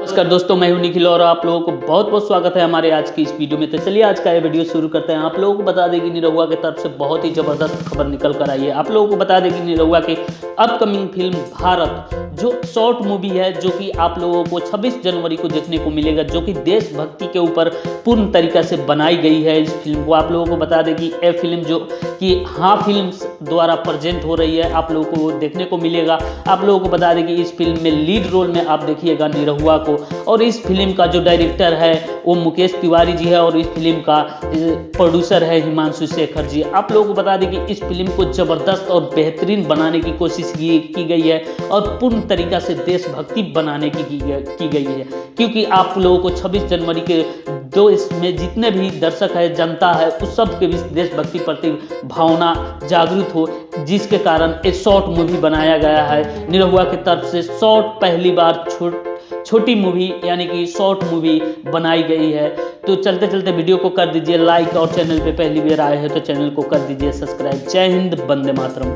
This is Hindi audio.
नमस्कार दोस्तों, मैं हूं निखिल और आप लोगों को बहुत बहुत स्वागत है हमारे आज की इस वीडियो में। तो चलिए आज का ये वीडियो शुरू करते हैं। आप लोगों को बता दें कि निरहुआ की तरफ से बहुत ही ज़बरदस्त खबर निकल कर आई है। आप लोगों को बता दें कि निरहुआ की अपकमिंग फिल्म भारत जो शॉर्ट मूवी है, जो कि आप लोगों को 26 जनवरी को देखने को मिलेगा, जो कि देशभक्ति के ऊपर पूर्ण तरीका से बनाई गई है। इस फिल्म को आप लोगों को बता दें कि यह फिल्म जो कि हाँ फिल्म्स द्वारा प्रेजेंट हो रही है, आप लोगों को देखने को मिलेगा। आप लोगों को बता दें कि इस फिल्म में लीड रोल में आप देखिएगा निरहुआ को, और इस फिल्म का जो डायरेक्टर है वो मुकेश तिवारी जी है, और इस फिल्म का प्रोड्यूसर है हिमांशु शेखर जी। आप लोगों को बता दें कि इस फिल्म को ज़बरदस्त और बेहतरीन बनाने की कोशिश की गई है और पूर्ण तरीका से देशभक्ति बनाने की गई है, क्योंकि आप लोगों को 26 जनवरी के जो इसमें जितने भी दर्शक है, जनता है, उस सब के बीच देशभक्ति प्रति भावना जागृत हो, जिसके कारण एक शॉर्ट मूवी बनाया गया है निरहुआ की तरफ से। शॉर्ट पहली बार छोटी मूवी यानी कि शॉर्ट मूवी बनाई गई है। तो चलते चलते वीडियो को कर दीजिए लाइक, और चैनल पे पहली बार आए हैं तो चैनल को कर दीजिए सब्सक्राइब। जय हिंद, वंदे मातरम।